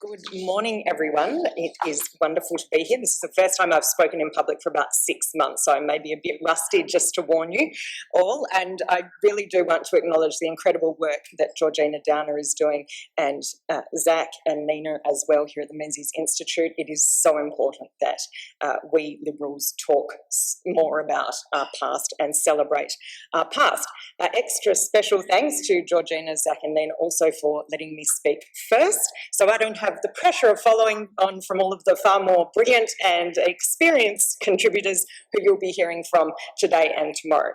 Good morning, everyone. It is wonderful to be here. This is the first time I've spoken in public for about 6 months, so I may be a bit rusty, just to warn you all. And I really do want to acknowledge the incredible work that Georgina Downer is doing, and Zach and Nina as well here at the Menzies Institute. It is so important that we Liberals talk more about our past and celebrate our past. Extra special thanks to Georgina, Zach and Nina also for letting me speak first, so I don't have the pressure of following on from all of the far more brilliant and experienced contributors who you'll be hearing from today and tomorrow.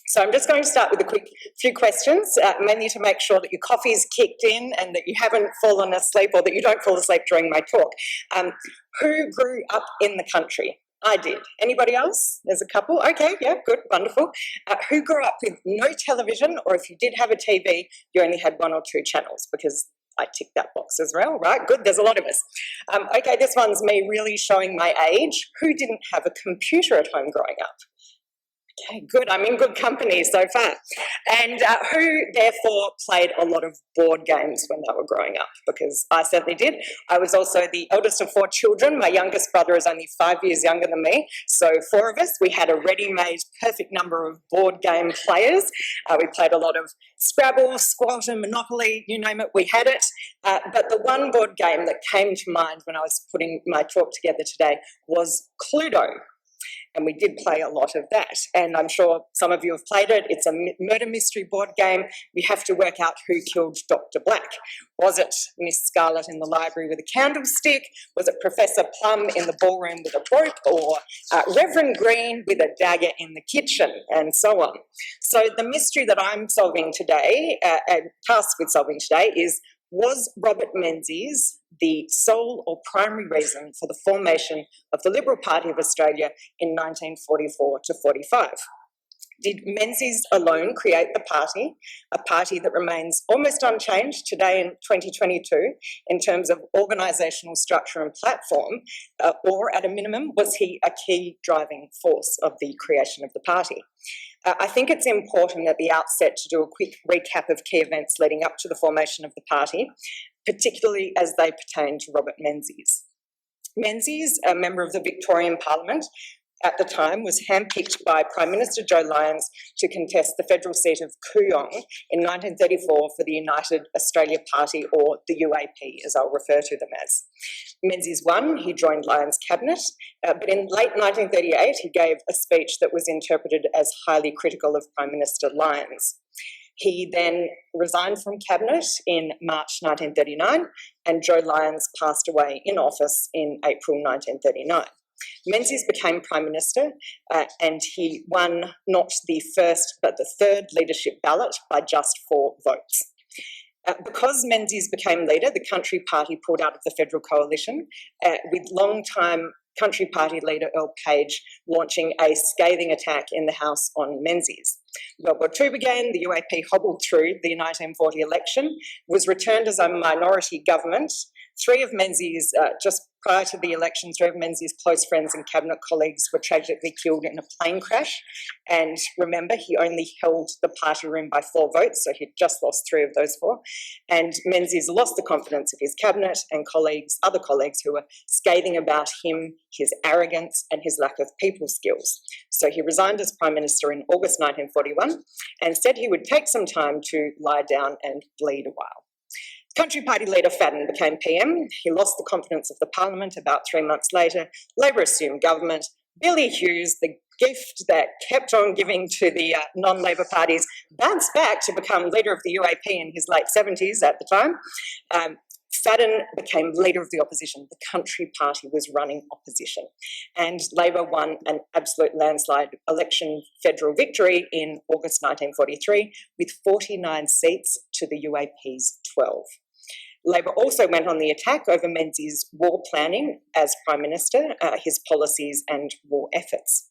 So I'm just going to start with a quick few questions, mainly to make sure that your coffee's kicked in and that you haven't fallen asleep, or that you don't fall asleep during my talk. Who grew up in the country? I did. Anybody else? There's a couple. Okay, yeah, good, wonderful. Who grew up with no television, or if you did have a TV, you only had 1 or 2 channels? Because I tick that box as well, right? Good, there's a lot of us. Okay, this one's me really showing my age. Who didn't have a computer at home growing up? Okay, good, I'm in good company so far. And who, therefore, played a lot of board games when they were growing up? Because I certainly did. I was also the eldest of 4 children. My youngest brother is only 5 years younger than me. So 4 of us, we had a ready-made perfect number of board game players. We played a lot of Scrabble, Squat and Monopoly, you name it, we had it. But the one board game that came to mind when I was putting my talk together today was Cluedo. And we did play a lot of that. And I'm sure some of you have played it. It's a murder mystery board game. We have to work out who killed Dr. Black. Was it Miss Scarlet in the library with a candlestick? Was it Professor Plum in the ballroom with a rope? Or Reverend Green with a dagger in the kitchen? And so on. So the mystery that I'm solving today, tasked with solving today, is: was Robert Menzies the sole or primary reason for the formation of the Liberal Party of Australia in 1944 to 45? Did Menzies alone create the party, a party that remains almost unchanged today in 2022 in terms of organisational structure and platform, or at a minimum, was he a key driving force of the creation of the party? I think it's important at the outset to do a quick recap of key events leading up to the formation of the party, particularly as they pertain to Robert Menzies. Menzies, a member of the Victorian Parliament at the time, was handpicked by Prime Minister Joe Lyons to contest the federal seat of Kooyong in 1934 for the United Australia Party, or the UAP, as I'll refer to them as. Menzies won. He joined Lyons' cabinet, but in late 1938 he gave a speech that was interpreted as highly critical of Prime Minister Lyons. He then resigned from cabinet in March 1939, and Joe Lyons passed away in office in April 1939. Menzies became Prime Minister, and he won not the first but the third leadership ballot by just 4 votes. Because Menzies became leader, the Country Party pulled out of the federal coalition, with long-time Country Party leader Earl Page launching a scathing attack in the House on Menzies. World War II began, the UAP hobbled through the 1940 election, was returned as a minority government. 3 of Menzies, just prior to the election, 3 of Menzies' close friends and cabinet colleagues were tragically killed in a plane crash. And remember, he only held the party room by 4 votes, so he'd just lost 3 of those 4. And Menzies lost the confidence of his cabinet and colleagues, other colleagues who were scathing about him, his arrogance and his lack of people skills. So he resigned as Prime Minister in August 1941 and said he would take some time to lie down and bleed a while. Country Party leader Fadden became PM. He lost the confidence of the Parliament about 3 months later. Labor assumed government. Billy Hughes, the gift that kept on giving to the non-Labor parties, bounced back to become leader of the UAP in his late 70s at the time. Fadden became leader of the opposition. The Country Party was running opposition. And Labor won an absolute landslide election federal victory in August 1943 with 49 seats to the UAP's 12. Labor also went on the attack over Menzies' war planning as Prime Minister, his policies and war efforts.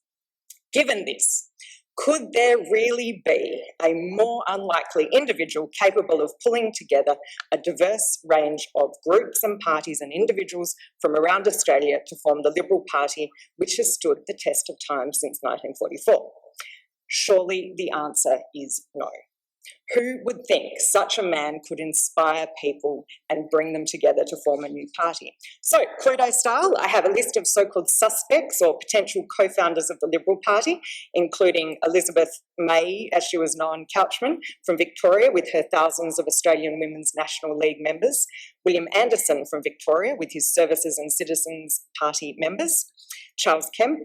Given this, could there really be a more unlikely individual capable of pulling together a diverse range of groups and parties and individuals from around Australia to form the Liberal Party, which has stood the test of time since 1944? Surely the answer is no. Who would think such a man could inspire people and bring them together to form a new party? So, Cluedo style, I have a list of so-called suspects or potential co-founders of the Liberal Party, including Elizabeth May, as she was known, Couchman, from Victoria, with her thousands of Australian Women's National League members, William Anderson from Victoria, with his Services and Citizens Party members, Charles Kemp,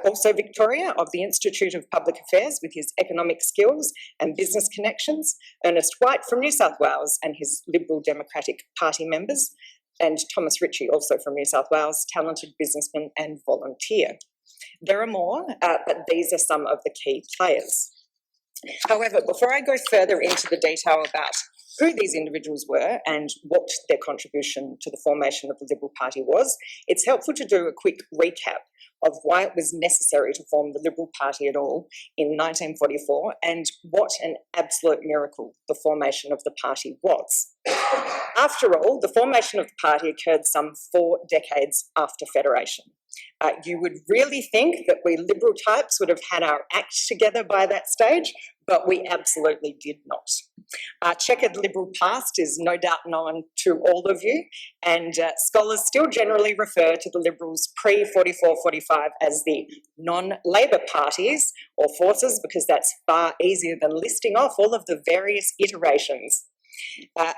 also Victoria, of the Institute of Public Affairs, with his economic skills and business connections, Ernest White from New South Wales and his Liberal Democratic Party members, and Thomas Ritchie, also from New South Wales, talented businessman and volunteer. There are more, but these are some of the key players. However, before I go further into the detail about who these individuals were and what their contribution to the formation of the Liberal Party was, it's helpful to do a quick recap of why it was necessary to form the Liberal Party at all in 1944 and what an absolute miracle the formation of the party was. After all, the formation of the party occurred some 4 decades after Federation. You would really think that we Liberal types would have had our act together by that stage, but we absolutely did not. Our checkered Liberal past is no doubt known to all of you, and scholars still generally refer to the Liberals pre-44-45 as the non-Labor parties or forces, because that's far easier than listing off all of the various iterations.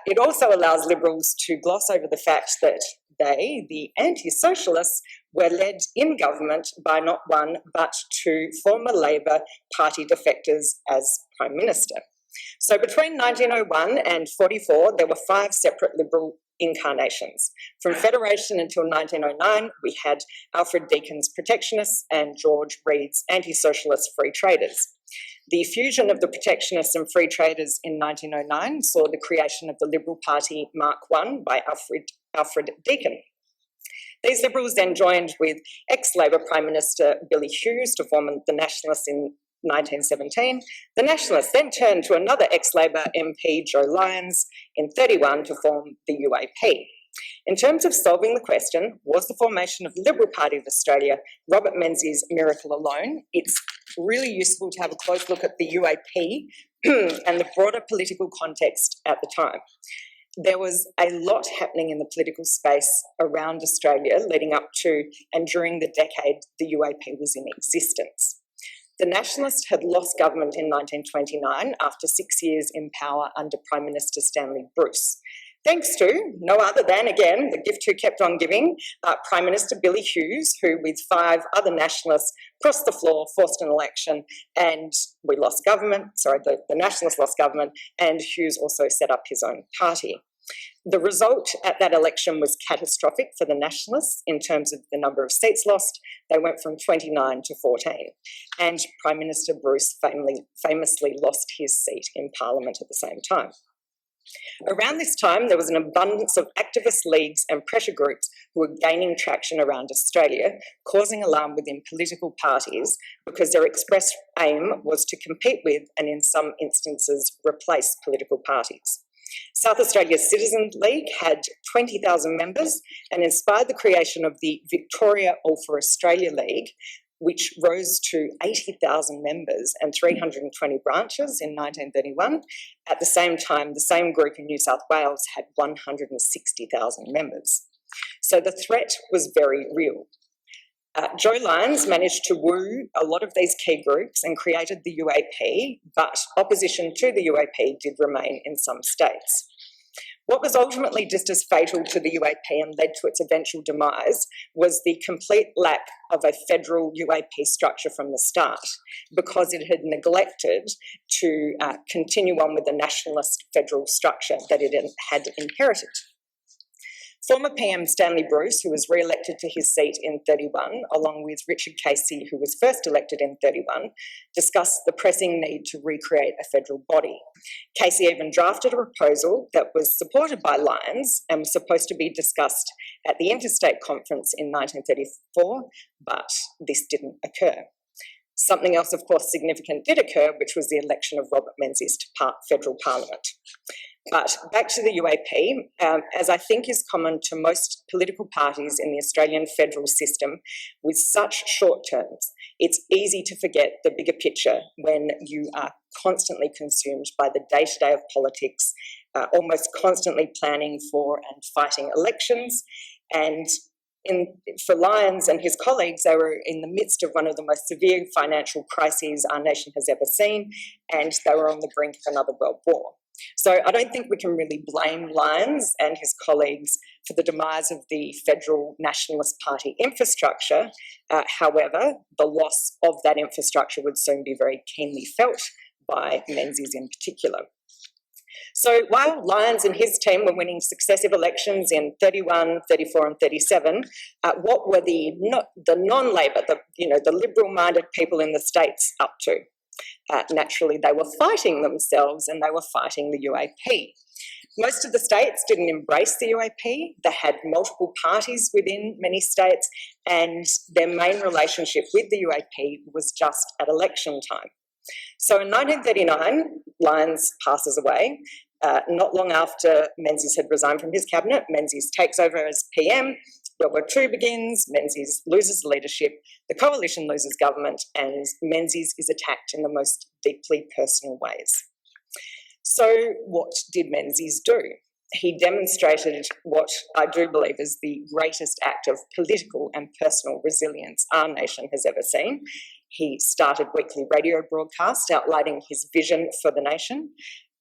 It also allows Liberals to gloss over the fact that they, the anti-socialists, were led in government by not one but 2 former Labor Party defectors as Prime Minister. So between 1901 and 44, there were 5 separate Liberal incarnations. From Federation until 1909, we had Alfred Deakin's protectionists and George Reed's anti-socialist free traders. The fusion of the protectionists and free traders in 1909 saw the creation of the Liberal Party Mark I by Alfred Deakin. These Liberals then joined with ex-Labor Prime Minister Billy Hughes to form the Nationalists in 1917. The Nationalists then turned to another ex-Labor MP, Joe Lyons, in 1931 to form the UAP. In terms of solving the question, was the formation of the Liberal Party of Australia Robert Menzies' miracle alone? It's really useful to have a close look at the UAP and the broader political context at the time. There was a lot happening in the political space around Australia leading up to and during the decade the UAP was in existence. The Nationalists had lost government in 1929 after 6 years in power under Prime Minister Stanley Bruce. Thanks to no other than, again, the gift who kept on giving, Prime Minister Billy Hughes, who with 5 other Nationalists crossed the floor, forced an election, and we lost government. The Nationalists lost government, and Hughes also set up his own party. The result at that election was catastrophic for the Nationalists in terms of the number of seats lost. They went from 29 to 14, and Prime Minister Bruce famously lost his seat in Parliament at the same time. Around this time, there was an abundance of activist leagues and pressure groups who were gaining traction around Australia, causing alarm within political parties because their express aim was to compete with and in some instances replace political parties. South Australia's Citizens League had 20,000 members and inspired the creation of the Victoria All for Australia League, which rose to 80,000 members and 320 branches in 1931. At the same time, the same group in New South Wales had 160,000 members. So the threat was very real. Joe Lyons managed to woo a lot of these key groups and created the UAP, but opposition to the UAP did remain in some states. What was ultimately just as fatal to the UAP and led to its eventual demise was the complete lack of a federal UAP structure from the start, because it had neglected to continue on with the nationalist federal structure that it had inherited. Former PM Stanley Bruce, who was re-elected to his seat in 31, along with Richard Casey, who was first elected in 31, discussed the pressing need to recreate a federal body. Casey even drafted a proposal that was supported by Lyons and was supposed to be discussed at the Interstate Conference in 1934, but this didn't occur. Something else, of course, significant did occur, which was the election of Robert Menzies to federal parliament. But back to the UAP, as I think is common to most political parties in the Australian federal system, with such short terms, it's easy to forget the bigger picture when you are constantly consumed by the day-to-day of politics, almost constantly planning for and fighting elections. And for Lyons and his colleagues, they were in the midst of one of the most severe financial crises our nation has ever seen, and they were on the brink of another world war. So I don't think we can really blame Lyons and his colleagues for the demise of the Federal Nationalist Party infrastructure. However, the loss of that infrastructure would soon be very keenly felt by Menzies in particular. So while Lyons and his team were winning successive elections in 31, 34 and 37, what were the non-Labor, the liberal-minded people in the states up to? Naturally, they were fighting themselves and they were fighting the UAP. Most of the states didn't embrace the UAP. They had multiple parties within many states, and their main relationship with the UAP was just at election time. So in 1939, Lyons passes away. Not long after Menzies had resigned from his cabinet, Menzies takes over as PM. World War II begins, Menzies loses leadership, the coalition loses government, and Menzies is attacked in the most deeply personal ways. So what did Menzies do? He demonstrated what I do believe is the greatest act of political and personal resilience our nation has ever seen. He started weekly radio broadcasts outlining his vision for the nation,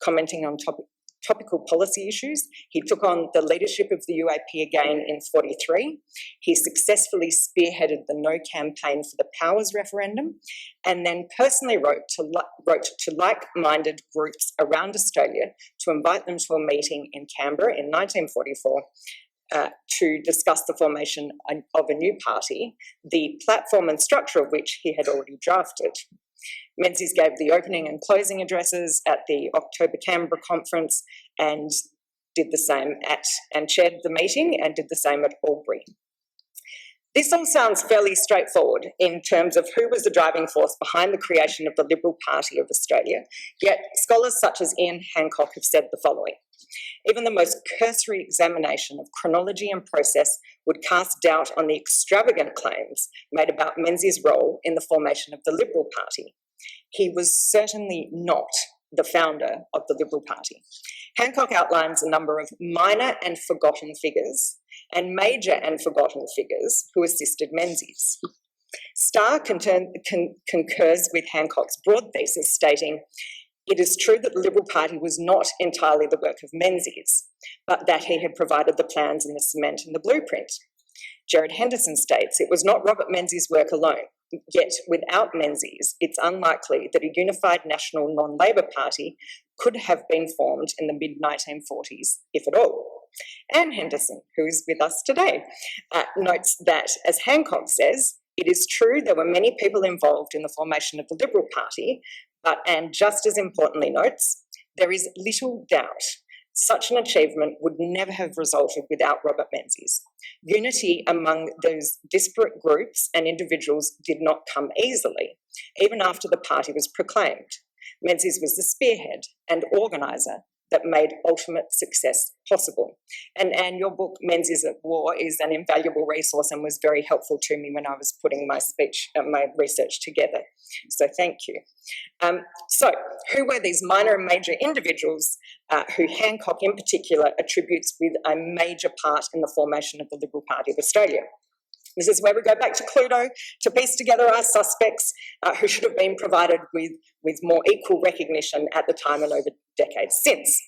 commenting on topical policy issues. He took on the leadership of the UAP again in 43. He successfully spearheaded the No campaign for the Powers referendum, and then personally wrote to like-minded groups around Australia to invite them to a meeting in Canberra in 1944 to discuss the formation of a new party, the platform and structure of which he had already drafted. Menzies gave the opening and closing addresses at the October Canberra conference and did the same and chaired the meeting and did the same at Albury. This all sounds fairly straightforward in terms of who was the driving force behind the creation of the Liberal Party of Australia, yet scholars such as Ian Hancock have said the following. Even the most cursory examination of chronology and process would cast doubt on the extravagant claims made about Menzies' role in the formation of the Liberal Party. He was certainly not the founder of the Liberal Party. Hancock outlines a number of minor and forgotten figures and major and forgotten figures who assisted Menzies. Starr concurs with Hancock's broad thesis, stating, "It is true that the Liberal Party was not entirely the work of Menzies, but that he had provided the plans and the cement and the blueprint." Gerard Henderson states, "It was not Robert Menzies' work alone, yet without Menzies, it's unlikely that a unified national non-Labor party could have been formed in the mid-1940s, if at all." Anne Henderson, who is with us today, notes that, as Hancock says, "It is true there were many people involved in the formation of the Liberal Party, but, and just as importantly notes, there is little doubt such an achievement would never have resulted without Robert Menzies. Unity among those disparate groups and individuals did not come easily, even after the party was proclaimed. Menzies was the spearhead and organiser that made ultimate success possible." And your book, Menzies at War, is an invaluable resource and was very helpful to me when I was putting my research together. So thank you. So who were these minor and major individuals who Hancock in particular attributes with a major part in the formation of the Liberal Party of Australia? This is where we go back to Cluedo to piece together our suspects who should have been provided with more equal recognition at the time and over decades since.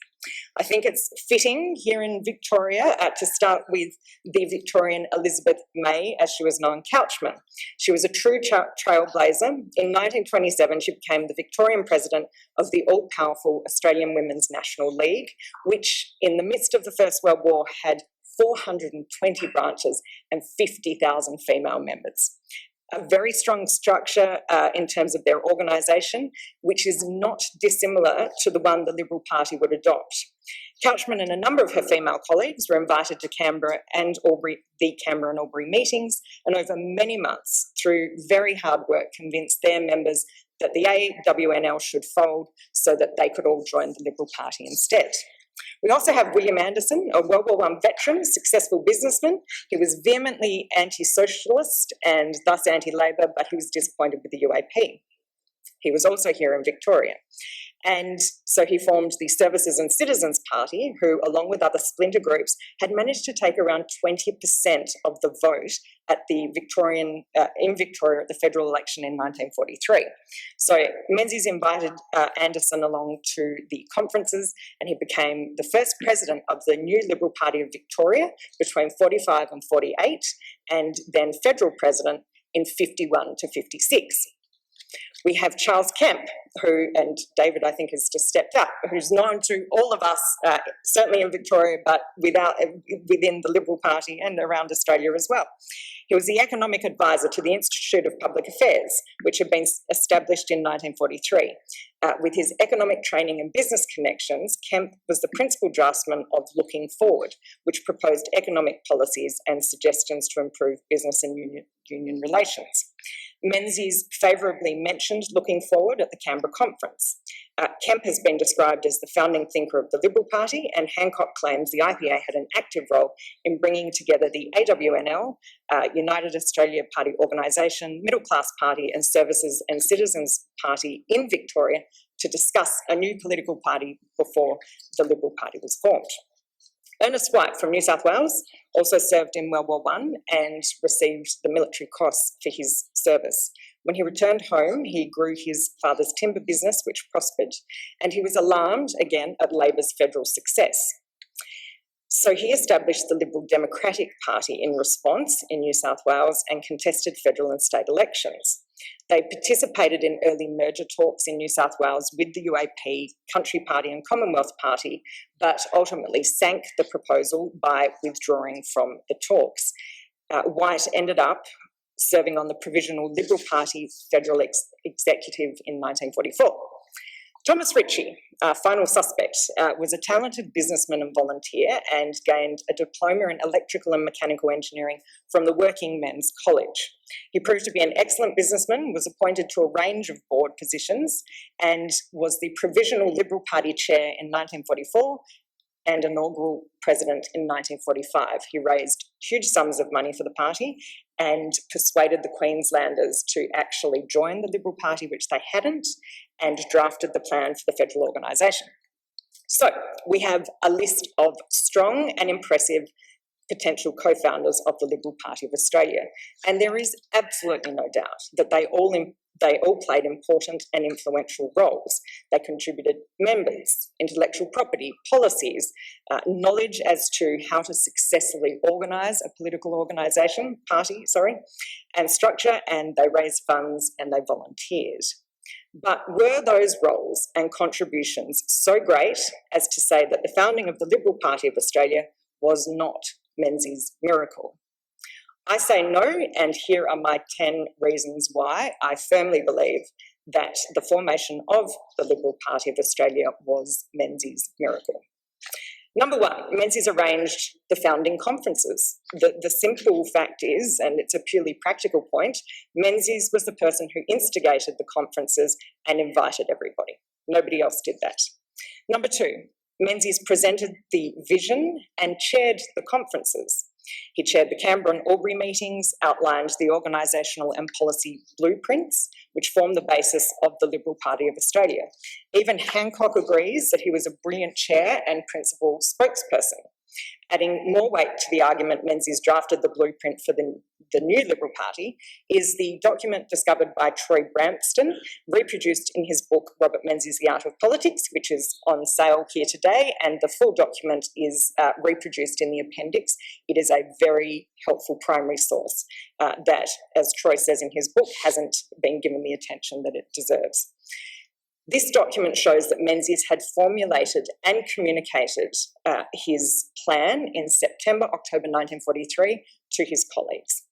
I think it's fitting here in Victoria to start with the Victorian Elizabeth May, as she was known, Couchman. She was a true trailblazer. In 1927, she became the Victorian president of the all-powerful Australian Women's National League, which in the midst of the First World War had 420 branches and 50,000 female members. A very strong structure in terms of their organisation, which is not dissimilar to the one the Liberal Party would adopt. Couchman and a number of her female colleagues were invited to Canberra and Albury, the Canberra and Albury meetings, and over many months, through very hard work, convinced their members that the AWNL should fold so that they could all join the Liberal Party instead. We also have William Anderson, a World War I veteran, successful businessman. He was vehemently anti-socialist and thus anti-Labor, but he was disappointed with the UAP. He was also here in Victoria. And so he formed the Services and Citizens Party, who, along with other splinter groups, had managed to take around 20% of the vote at the in Victoria at the federal election in 1943. So Menzies invited Anderson along to the conferences, and he became the first president of the new Liberal Party of Victoria between 45 and 48, and then federal president in 51 to 56. We have Charles Kemp, who, and David I think has just stepped up, who's known to all of us, certainly in Victoria, but within the Liberal Party and around Australia as well. He was the economic advisor to the Institute of Public Affairs, which had been established in 1943. With his economic training and business connections, Kemp was the principal draftsman of Looking Forward, which proposed economic policies and suggestions to improve business and union relations. Menzies favourably mentioned Looking Forward at the Canberra conference. Kemp has been described as the founding thinker of the Liberal Party, and Hancock claims the IPA had an active role in bringing together the AWNL, United Australia Party Organisation, Middle Class Party and Services and Citizens Party in Victoria to discuss a new political party before the Liberal Party was formed. Ernest White from New South Wales also served in World War I and received the Military Cross for his service. When he returned home, he grew his father's timber business, which prospered, and he was alarmed again at Labor's federal success. So he established the Liberal Democratic Party in response in New South Wales and contested federal and state elections. They participated in early merger talks in New South Wales with the UAP, Country Party and Commonwealth Party, but ultimately sank the proposal by withdrawing from the talks. White ended up serving on the Provisional Liberal Party Federal Executive in 1944. Thomas Ritchie, final suspect, was a talented businessman and volunteer and gained a diploma in electrical and mechanical engineering from the Working Men's College. He proved to be an excellent businessman, was appointed to a range of board positions, and was the Provisional Liberal Party chair in 1944 and inaugural president in 1945. He raised huge sums of money for the party and persuaded the Queenslanders to actually join the Liberal Party, which they hadn't, and drafted the plan for the federal organisation. So we have a list of strong and impressive potential co-founders of the Liberal Party of Australia, and there is absolutely no doubt that they all played important and influential roles. They contributed members, intellectual property, policies, knowledge as to how to successfully organise a political party, and structure, and they raised funds and they volunteered. But were those roles and contributions so great as to say that the founding of the Liberal Party of Australia was not Menzies' miracle? I say no, and here are my 10 reasons why I firmly believe that the formation of the Liberal Party of Australia was Menzies' miracle. Number one, Menzies arranged the founding conferences. The simple fact is, and it's a purely practical point, Menzies was the person who instigated the conferences and invited everybody. Nobody else did that. Number two, Menzies presented the vision and chaired the conferences. He chaired the Canberra and Albury meetings, outlined the organisational and policy blueprints, which form the basis of the Liberal Party of Australia. Even Hancock agrees that he was a brilliant chair and principal spokesperson. Adding more weight to the argument Menzies drafted the blueprint for the new Liberal Party is the document discovered by Troy Brampston, reproduced in his book Robert Menzies, The Art of Politics, which is on sale here today, and the full document is reproduced in the appendix. It is a very helpful primary source that, as Troy says in his book, hasn't been given the attention that it deserves. This document shows that Menzies had formulated and communicated his plan in September, October 1943 to his colleagues.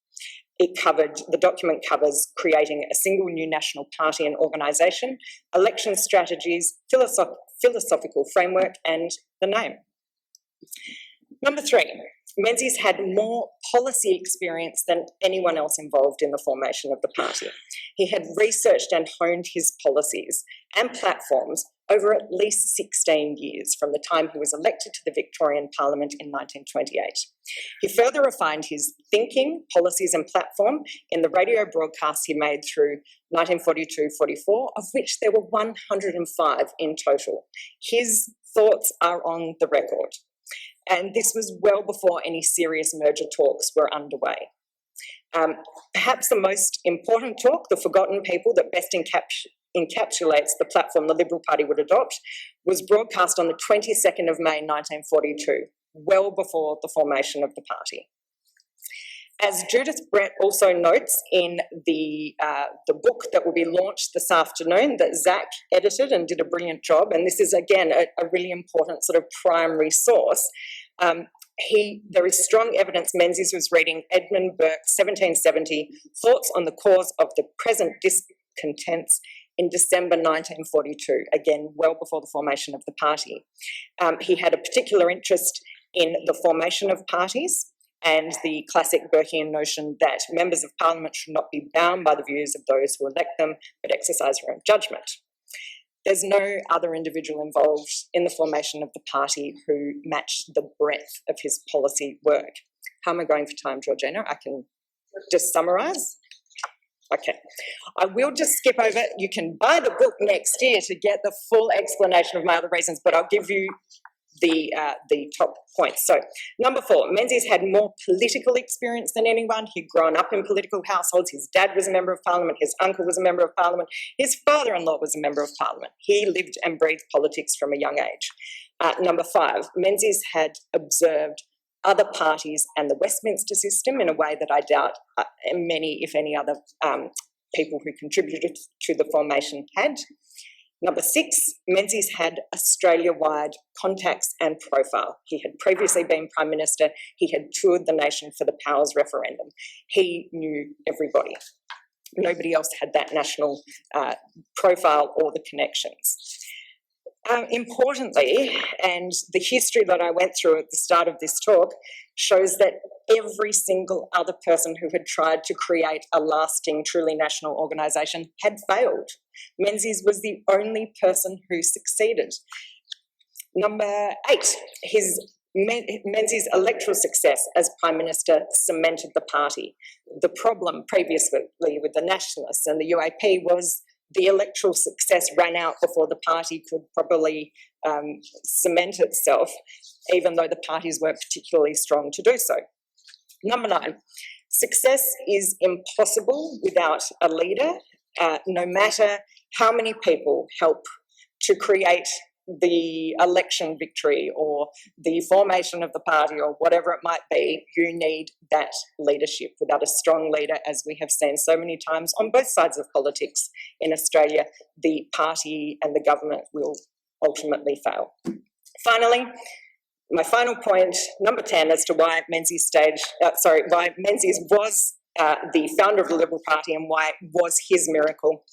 The document covers creating a single new national party and organisation, election strategies, philosophical framework, and the name. Number three, Menzies had more policy experience than anyone else involved in the formation of the party. He had researched and honed his policies and platforms over at least 16 years from the time he was elected to the Victorian Parliament in 1928. He further refined his thinking, policies and platform in the radio broadcasts he made through 1942-44, of which there were 105 in total. His thoughts are on the record. And this was well before any serious merger talks were underway. Perhaps the most important talk, The Forgotten People, that best encapsulates the platform the Liberal Party would adopt, was broadcast on the 22nd of May 1942, well before the formation of the party. As Judith Brett also notes in the book that will be launched this afternoon that Zach edited and did a brilliant job, and this is again a really important sort of primary source, there is strong evidence Menzies was reading Edmund Burke's 1770 Thoughts on the Cause of the Present Discontents in December 1942, again, well before the formation of the party. He had a particular interest in the formation of parties and the classic Burkean notion that members of Parliament should not be bound by the views of those who elect them, but exercise their own judgment. There's no other individual involved in the formation of the party who matched the breadth of his policy work. How am I going for time, Georgina? I can just summarise. Okay. I will just skip over. You can buy the book next year to get the full explanation of my other reasons, but I'll give you the top points. So, number 4, Menzies had more political experience than anyone. He'd grown up in political households. His dad was a member of Parliament. His uncle was a member of Parliament. His father-in-law was a member of Parliament. He lived and breathed politics from a young age. Number 5, Menzies had observed other parties and the Westminster system in a way that I doubt many, if any, other people who contributed to the formation had. Number 6, Menzies had Australia-wide contacts and profile. He had previously been Prime Minister. He had toured the nation for the Powers referendum. He knew everybody. Nobody else had that national profile or the connections. Importantly, and the history that I went through at the start of this talk shows that every single other person who had tried to create a lasting, truly national organisation had failed. Menzies was the only person who succeeded. Number 8, Menzies' electoral success as Prime Minister cemented the party. The problem previously with the Nationalists and the UAP was the electoral success ran out before the party could properly cement itself, even though the parties weren't particularly strong to do so. Number 9, success is impossible without a leader, no matter how many people help to create the election victory or the formation of the party or whatever it might be. You need that leadership. Without a strong leader, as we have seen so many times on both sides of politics in Australia, the party and the government will ultimately fail. Finally, my final point, number 10, as to why Menzies was the founder of the Liberal Party and why it was his miracle.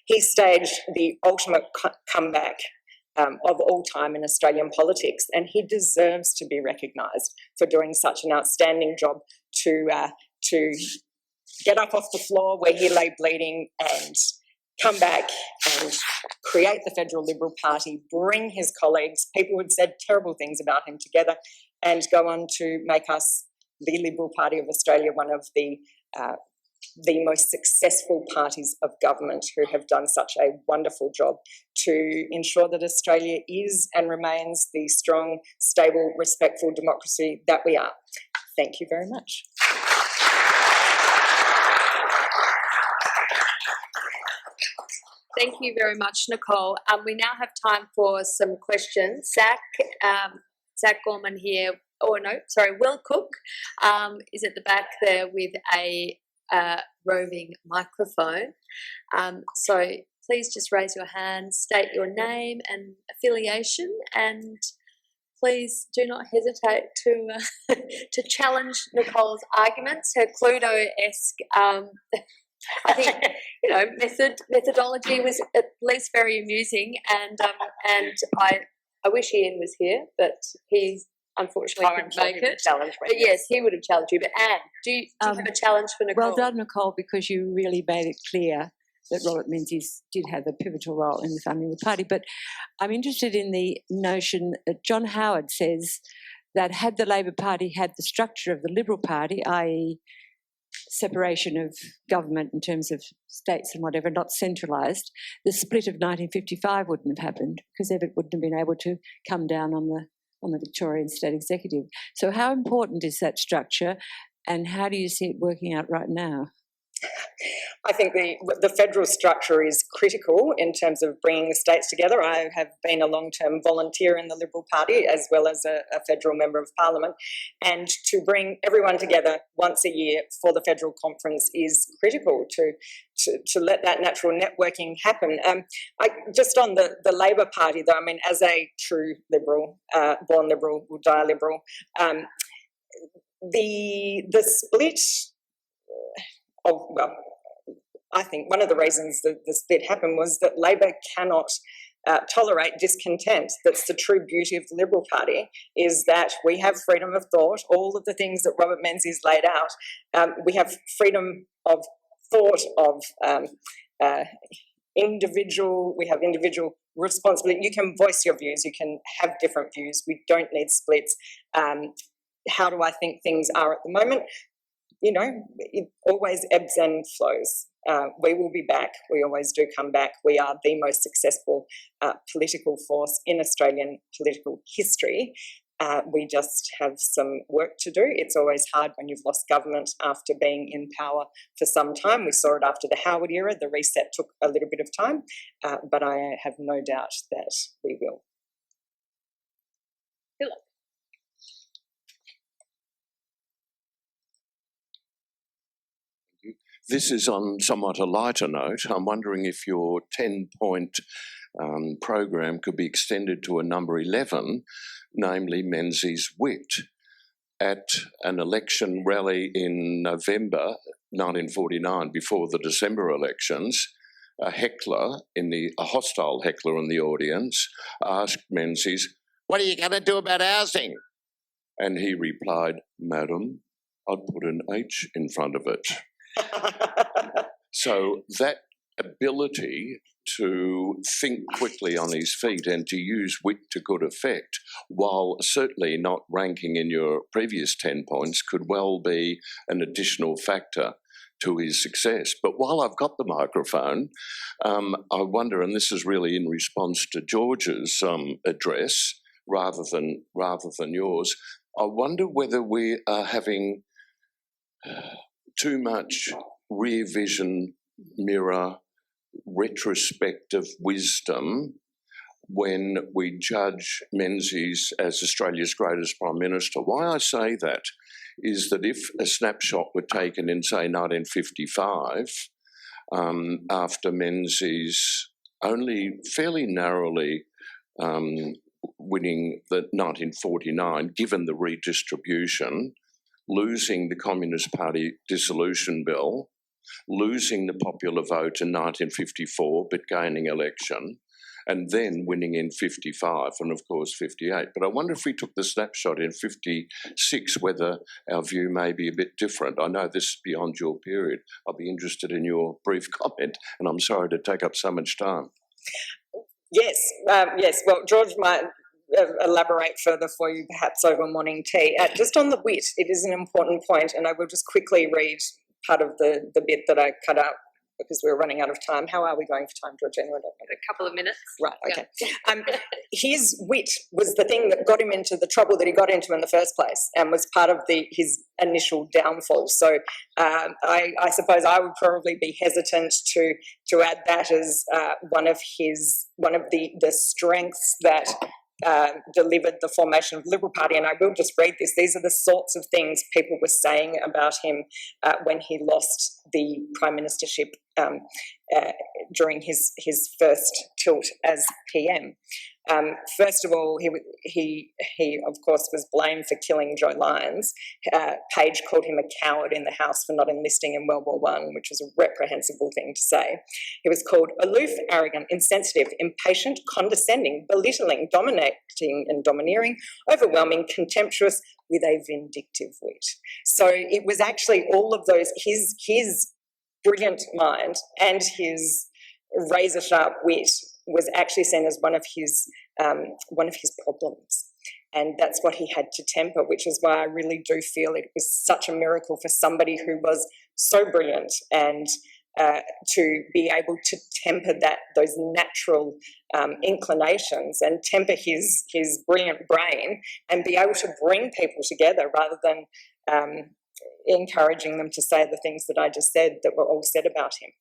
He staged the ultimate comeback of all time in Australian politics, and he deserves to be recognised for doing such an outstanding job to get up off the floor where he lay bleeding and come back and create the Federal Liberal Party, bring his colleagues, people who'd said terrible things about him, together, and go on to make us, the Liberal Party of Australia, one of the most successful parties of government who have done such a wonderful job to ensure that Australia is and remains the strong, stable, respectful democracy that we are. Thank you very much. Thank you very much, Nicolle. We now have time for some questions. Zach Gorman here, Will Cook is at the back there with a roving microphone. So please just raise your hand, state your name and affiliation, and please do not hesitate to challenge Nicolle's arguments. Her Cluedo-esque, I think, methodology was at least very amusing, and I wish Ian was here, but he's unfortunately couldn't make it. But yes, he would have challenged you. But Anne, do you have a challenge for Nicolle? Well done, Nicolle, because you really made it clear that Robert Menzies did have a pivotal role in the founding of the party. But I'm interested in the notion that John Howard says that had the Labor Party had the structure of the Liberal Party, i.e. separation of government in terms of states and whatever, not centralised, the split of 1955 wouldn't have happened because Evatt wouldn't have been able to come down on the Victorian state executive. So how important is that structure and how do you see it working out right now? I think the federal structure is critical in terms of bringing the states together. I have been a long-term volunteer in the Liberal Party as well as a federal member of Parliament, and to bring everyone together once a year for the federal conference is critical to let that natural networking happen. Just on the Labor Party, though, I mean, as a true Liberal, born Liberal, will die Liberal, the split. Well, I think one of the reasons that the split happened was that Labor cannot tolerate discontent. That's the true beauty of the Liberal Party, is that we have freedom of thought, all of the things that Robert Menzies laid out. We have freedom of thought, of we have individual responsibility. You can voice your views, you can have different views. We don't need splits. How do I think things are at the moment? You know, it always ebbs and flows. We will be back. We always do come back. We are the most successful political force in Australian political history. We just have some work to do. It's always hard when you've lost government after being in power for some time. We saw it after the Howard era. The reset took a little bit of time, but I have no doubt that we will. Philip. This is on somewhat a lighter note. I'm wondering if your 10-point program could be extended to a number 11, namely Menzies' wit. At an election rally in November 1949, before the December elections, a hostile heckler in the audience asked Menzies, "What are you going to do about housing?" And he replied, "Madam, I'd put an H in front of it." So that ability to think quickly on his feet and to use wit to good effect, while certainly not ranking in your previous 10 points, could well be an additional factor to his success. But while I've got the microphone, I wonder, and this is really in response to George's address rather than yours, I wonder whether we are having too much rear vision, mirror, retrospective wisdom when we judge Menzies as Australia's greatest Prime Minister. Why I say that is that if a snapshot were taken in, say, 1955, after Menzies only fairly narrowly winning the 1949, given the redistribution, losing the Communist Party dissolution bill, losing the popular vote in 1954 but gaining election, and then winning in 55 and of course 58. But I wonder if we took the snapshot in 56, whether our view may be a bit different. I know this is beyond your period. I'll be interested in your brief comment, and I'm sorry to take up so much time. Yes. Well, George might elaborate further for you perhaps over morning tea. Just on the wit, it is an important point, and I will just quickly read part of the bit that I cut out because we're running out of time. How are we going for time, Georgina? A couple of minutes. Right, okay. His wit was the thing that got him into the trouble that he got into in the first place and was part of his initial downfall. So I suppose I would probably be hesitant to add that as one of the strengths that delivered the formation of the Liberal Party. And I will just read this. These are the sorts of things people were saying about him when he lost the Prime Ministership during his first tilt as PM. First of all, he of course was blamed for killing Joe Lyons. Page called him a coward in the House for not enlisting in World War I, which was a reprehensible thing to say. He was called aloof, arrogant, insensitive, impatient, condescending, belittling, dominating and domineering, overwhelming, contemptuous, with a vindictive wit. So it was actually all of those, his brilliant mind and his razor sharp wit was actually seen as one of his problems. And that's what he had to temper, which is why I really do feel it was such a miracle for somebody who was so brilliant and to be able to temper those natural inclinations and temper his brilliant brain and be able to bring people together rather than encouraging them to say the things that I just said that were all said about him.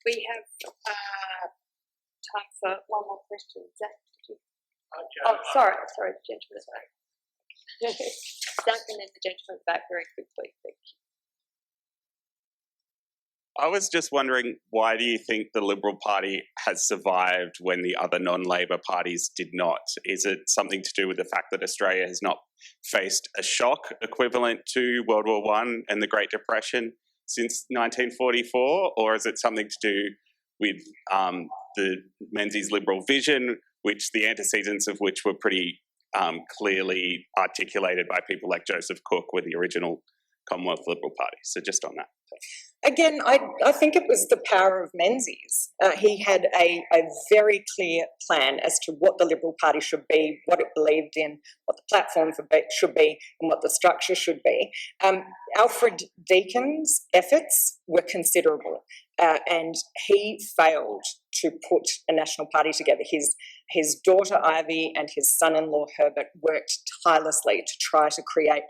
We have time for one more question. Zach, did you? Oh, sorry, the gentleman at the back. Zach and then the gentleman at the back very quickly, thank you. I was just wondering, why do you think the Liberal Party has survived when the other non-Labor parties did not? Is it something to do with the fact that Australia has not faced a shock equivalent to World War I and the Great Depression since 1944? Or is it something to do with the Menzies Liberal vision, which the antecedents of which were pretty clearly articulated by people like Joseph Cook were the original Commonwealth Liberal Party? So just on that. Again, I think it was the power of Menzies. He had a very clear plan as to what the Liberal Party should be, what it believed in, what the platform should be, and what the structure should be. Alfred Deakin's efforts were considerable, and he failed to put a national party together. His daughter Ivy and his son-in-law Herbert worked tirelessly to try to create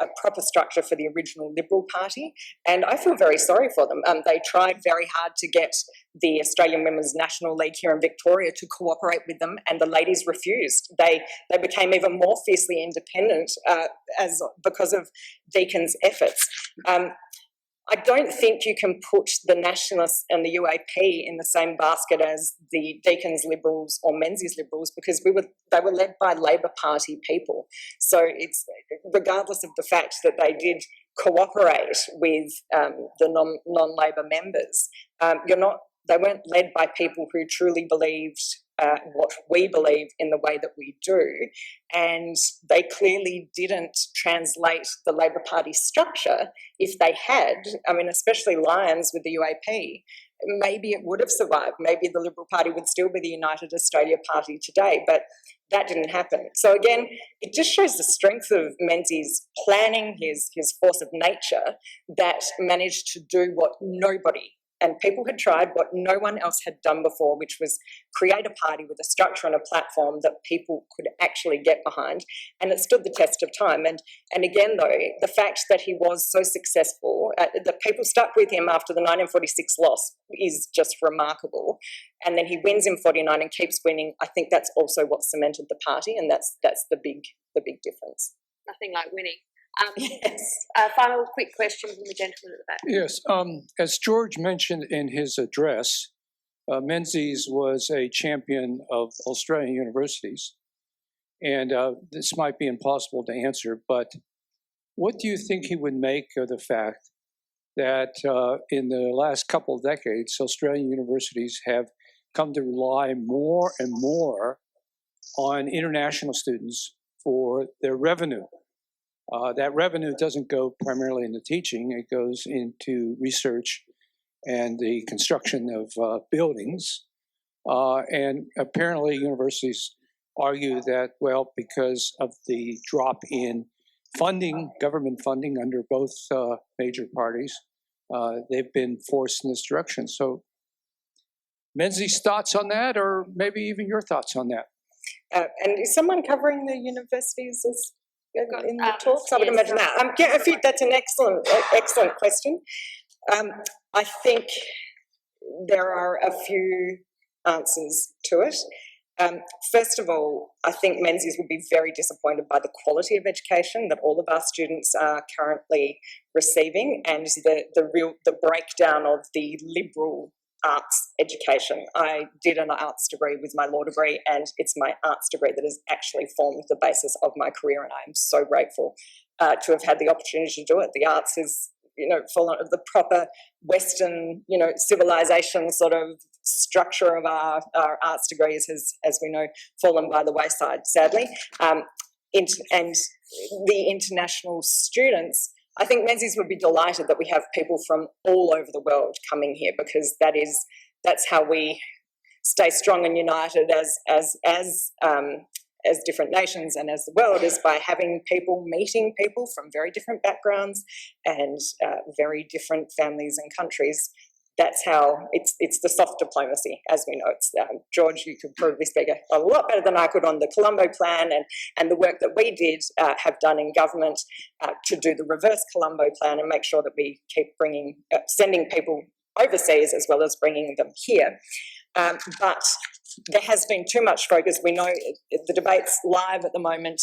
a proper structure for the original Liberal Party, and I feel very sorry for them. They tried very hard to get the Australian Women's National League here in Victoria to cooperate with them, and the ladies refused. They became even more fiercely independent because of Deakin's efforts. I don't think you can put the Nationalists and the UAP in the same basket as the Deakin's Liberals or Menzies Liberals, because they were led by Labor Party people. So it's regardless of the fact that they did cooperate with the non-Labor members, they weren't led by people who truly believed what we believe in the way that we do, and they clearly didn't translate the Labor Party structure. If they had, I mean, especially Lyons with the UAP, maybe it would have survived. Maybe the Liberal Party would still be the United Australia Party today, but that didn't happen. So again, it just shows the strength of Menzies' planning, his force of nature, that managed to do what nobody, and people had tried what no one else had done before, which was create a party with a structure and a platform that people could actually get behind. And it stood the test of time. And again, though, the fact that he was so successful, that people stuck with him after the 1946 loss is just remarkable. And then he wins in 49 and keeps winning. I think that's also what cemented the party, and that's the big difference. Nothing like winning. Yes. Final quick question from the gentleman at the back. Yes, as George mentioned in his address, Menzies was a champion of Australian universities, and this might be impossible to answer, but what do you think he would make of the fact that in the last couple of decades, Australian universities have come to rely more and more on international students for their revenue? That revenue doesn't go primarily into teaching, it goes into research and the construction of buildings. And apparently universities argue that, well, because of the drop in funding, government funding under both major parties, they've been forced in this direction. So Menzies' thoughts on that, or maybe even your thoughts on that? And is someone covering the universities in the talks? I would yes, imagine that. That's an excellent question. I think there are a few answers to it. First of all, I think Menzies would be very disappointed by the quality of education that all of our students are currently receiving, and the breakdown of the liberal arts education. I did an arts degree with my law degree, and it's my arts degree that has actually formed the basis of my career, and I am so grateful to have had the opportunity to do it. The arts is, full of the proper Western, civilization sort of structure of our arts degrees has, as we know, fallen by the wayside, sadly. And the international students I think Menzies would be delighted that we have people from all over the world coming here, because that's how we stay strong and united as different nations and as the world, is by having people, meeting people from very different backgrounds and very different families and countries. That's how it's the soft diplomacy, as we know. It's George, you could probably speak a lot better than I could on the Colombo plan and the work that we did have done in government to do the reverse Colombo plan and make sure that we keep sending people overseas as well as bringing them here. But there has been too much focus. We know the debate's live at the moment,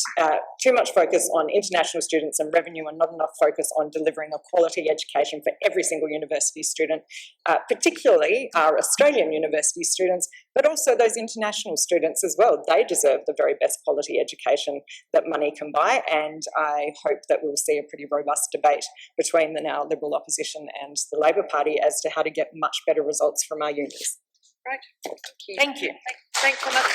too much focus on international students and revenue and not enough focus on delivering a quality education for every single university student, particularly our Australian university students, but also those international students as well. They deserve the very best quality education that money can buy, and I hope that we'll see a pretty robust debate between the now Liberal opposition and the Labor Party as to how to get much better results from our unis. Right. Thank you. Thank you. Thanks so much.